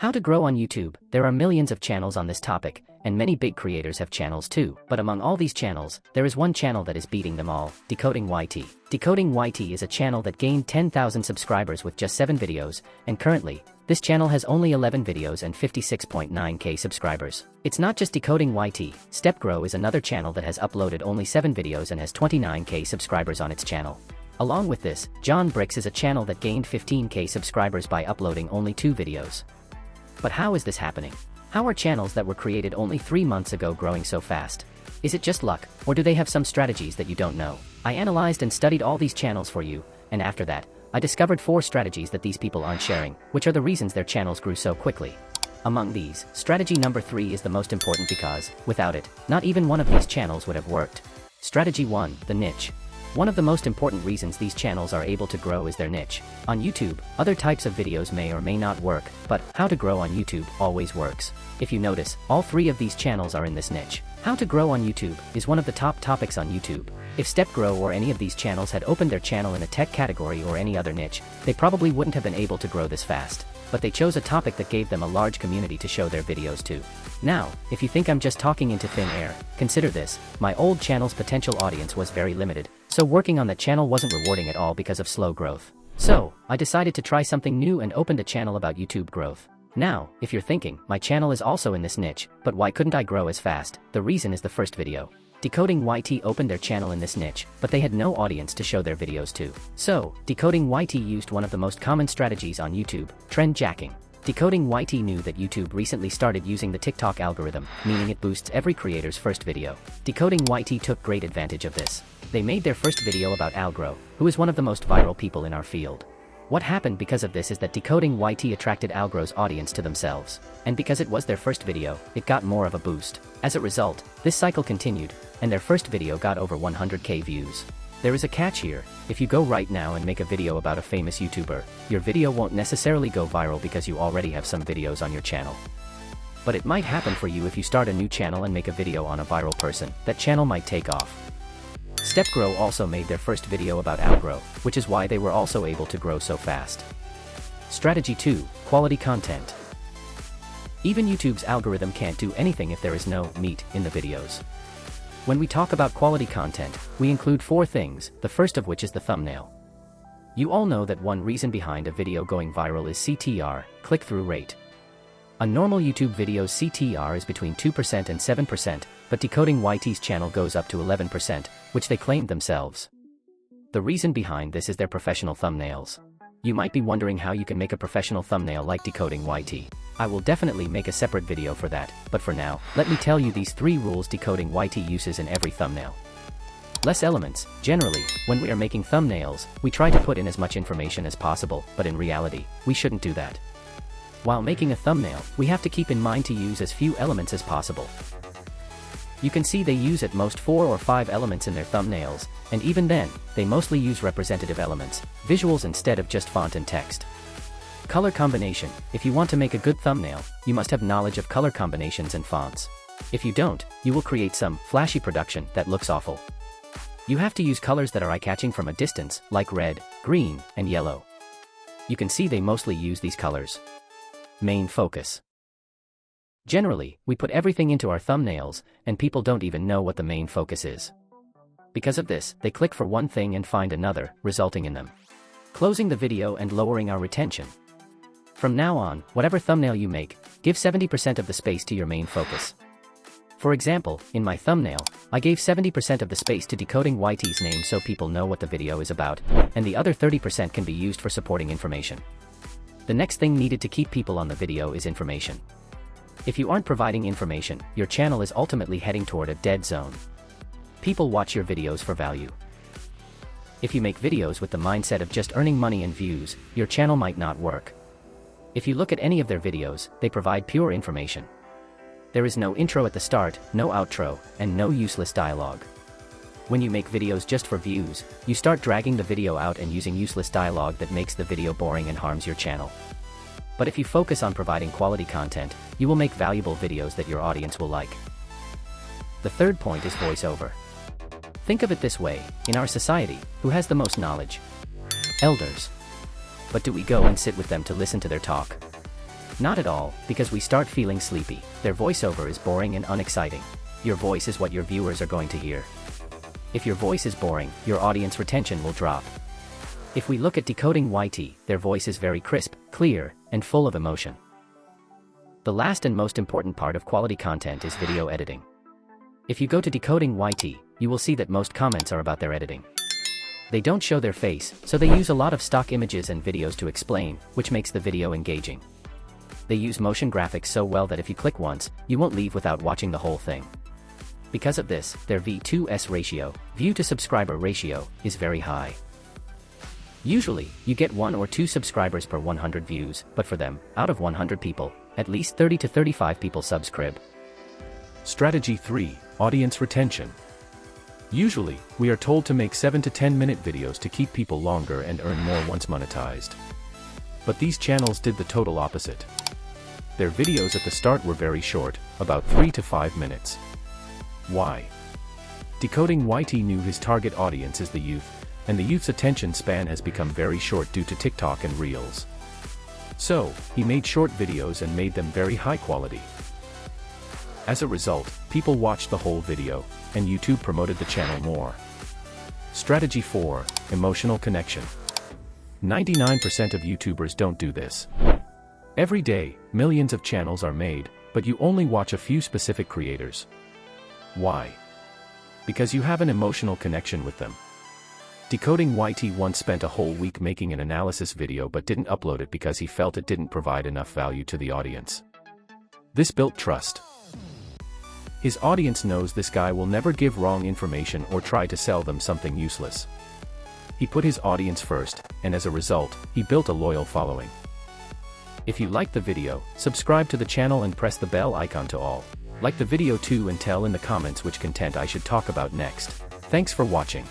How to grow on YouTube. There are millions of channels on this topic, and many big creators have channels too. But among all these channels, there is one channel that is beating them all, Decoding YT. Decoding YT is a channel that gained 10,000 subscribers with just 7 videos, and currently, this channel has only 11 videos and 56.9k subscribers. It's not just Decoding YT, Algrow is another channel that has uploaded only 7 videos and has 29k subscribers on its channel. Along with this, John Bricks is a channel that gained 15k subscribers by uploading only 2 videos. But how is this happening? How are channels that were created only 3 months ago growing so fast? Is it just luck, or do they have some strategies that you don't know? I analyzed and studied all these channels for you, and after that, I discovered 4 strategies that these people aren't sharing, which are the reasons their channels grew so quickly. Among these, strategy number 3 is the most important because, without it, not even one of these channels would have worked. Strategy 1, the niche. One of the most important reasons these channels are able to grow is their niche. On YouTube, other types of videos may or may not work, but how to grow on YouTube always works. If you notice, all 3 of these channels are in this niche. How to grow on YouTube is one of the top topics on YouTube. If Algrow or any of these channels had opened their channel in a tech category or any other niche, they probably wouldn't have been able to grow this fast. But they chose a topic that gave them a large community to show their videos to. Now, if you think I'm just talking into thin air, consider this: my old channel's potential audience was very limited, so working on that channel wasn't rewarding at all because of slow growth. So, I decided to try something new and opened a channel about YouTube growth. Now, if you're thinking, my channel is also in this niche, but why couldn't I grow as fast? The reason is the first video. Decoding YT opened their channel in this niche, but they had no audience to show their videos to. So, Decoding YT used one of the most common strategies on YouTube, trend jacking. Decoding YT knew that YouTube recently started using the TikTok algorithm, meaning it boosts every creator's first video. Decoding YT took great advantage of this. They made their first video about Algrow, who is one of the most viral people in our field. What happened because of this is that Decoding YT attracted Algrow's audience to themselves, and because it was their first video, it got more of a boost. As a result, this cycle continued, and their first video got over 100k views. There is a catch here: if you go right now and make a video about a famous YouTuber, your video won't necessarily go viral because you already have some videos on your channel. But it might happen for you if you start a new channel and make a video on a viral person. That channel might take off. Algrow also made their first video about Algrow, which is why they were also able to grow so fast. Strategy 2, quality content. Even YouTube's algorithm can't do anything if there is no meat in the videos. When we talk about quality content, we include 4 things, the first of which is the thumbnail. You all know that one reason behind a video going viral is CTR, click-through rate. A normal YouTube video's CTR is between 2% and 7%, but Decoding YT's channel goes up to 11%, which they claimed themselves. The reason behind this is their professional thumbnails. You might be wondering how you can make a professional thumbnail like Decoding YT. I will definitely make a separate video for that, but for now, let me tell you these 3 rules Decoding YT uses in every thumbnail. Less elements. Generally, when we are making thumbnails, we try to put in as much information as possible, but in reality, we shouldn't do that. While making a thumbnail, we have to keep in mind to use as few elements as possible. You can see they use at most 4 or 5 elements in their thumbnails, and even then, they mostly use representative elements, visuals instead of just font and text. Color combination. If you want to make a good thumbnail, you must have knowledge of color combinations and fonts. If you don't, you will create some flashy production that looks awful. You have to use colors that are eye-catching from a distance, like red, green, and yellow. You can see they mostly use these colors. Main focus. Generally, we put everything into our thumbnails, and people don't even know what the main focus is. Because of this, they click for one thing and find another, resulting in them closing the video and lowering our retention. From now on, whatever thumbnail you make, give 70% of the space to your main focus. For example, in my thumbnail, I gave 70% of the space to Decoding YT's name so people know what the video is about, and the other 30% can be used for supporting information. The next thing needed to keep people on the video is information. If you aren't providing information, your channel is ultimately heading toward a dead zone. People watch your videos for value. If you make videos with the mindset of just earning money and views, your channel might not work. If you look at any of their videos, they provide pure information. There is no intro at the start, no outro, and no useless dialogue. When you make videos just for views, you start dragging the video out and using useless dialogue that makes the video boring and harms your channel. But if you focus on providing quality content, you will make valuable videos that your audience will like. The third point is voiceover. Think of it this way: in our society, who has the most knowledge? Elders. But do we go and sit with them to listen to their talk? Not at all, because we start feeling sleepy. Their voiceover is boring and unexciting. Your voice is what your viewers are going to hear. If your voice is boring, your audience retention will drop. If we look at Decoding YT, their voice is very crisp, clear, and full of emotion. The last and most important part of quality content is video editing. If you go to Decoding YT, you will see that most comments are about their editing. They don't show their face, so they use a lot of stock images and videos to explain, which makes the video engaging. They use motion graphics so well that if you click once, you won't leave without watching the whole thing. Because of this, their V2S ratio, view to subscriber ratio, is very high. Usually, you get 1 or 2 subscribers per 100 views, but for them, out of 100 people, at least 30 to 35 people subscribe. Strategy 3. Audience retention. Usually, we are told to make 7 to 10 minute videos to keep people longer and earn more once monetized. But these channels did the total opposite. Their videos at the start were very short, about 3 to 5 minutes. Why? Decoding YT knew his target audience is the youth, and the youth's attention span has become very short due to TikTok and Reels. So, he made short videos and made them very high quality. As a result, people watched the whole video, and YouTube promoted the channel more. Strategy 4. Emotional connection. 99% of YouTubers don't do this. Every day, millions of channels are made, but you only watch a few specific creators. Why? Because you have an emotional connection with them. Decoding YT once spent a whole week making an analysis video but didn't upload it because he felt it didn't provide enough value to the audience. This built trust. His audience knows this guy will never give wrong information or try to sell them something useless. He put his audience first, and as a result, he built a loyal following. If you liked the video, subscribe to the channel and press the bell icon to all. Like the video too and tell in the comments which content I should talk about next. Thanks for watching.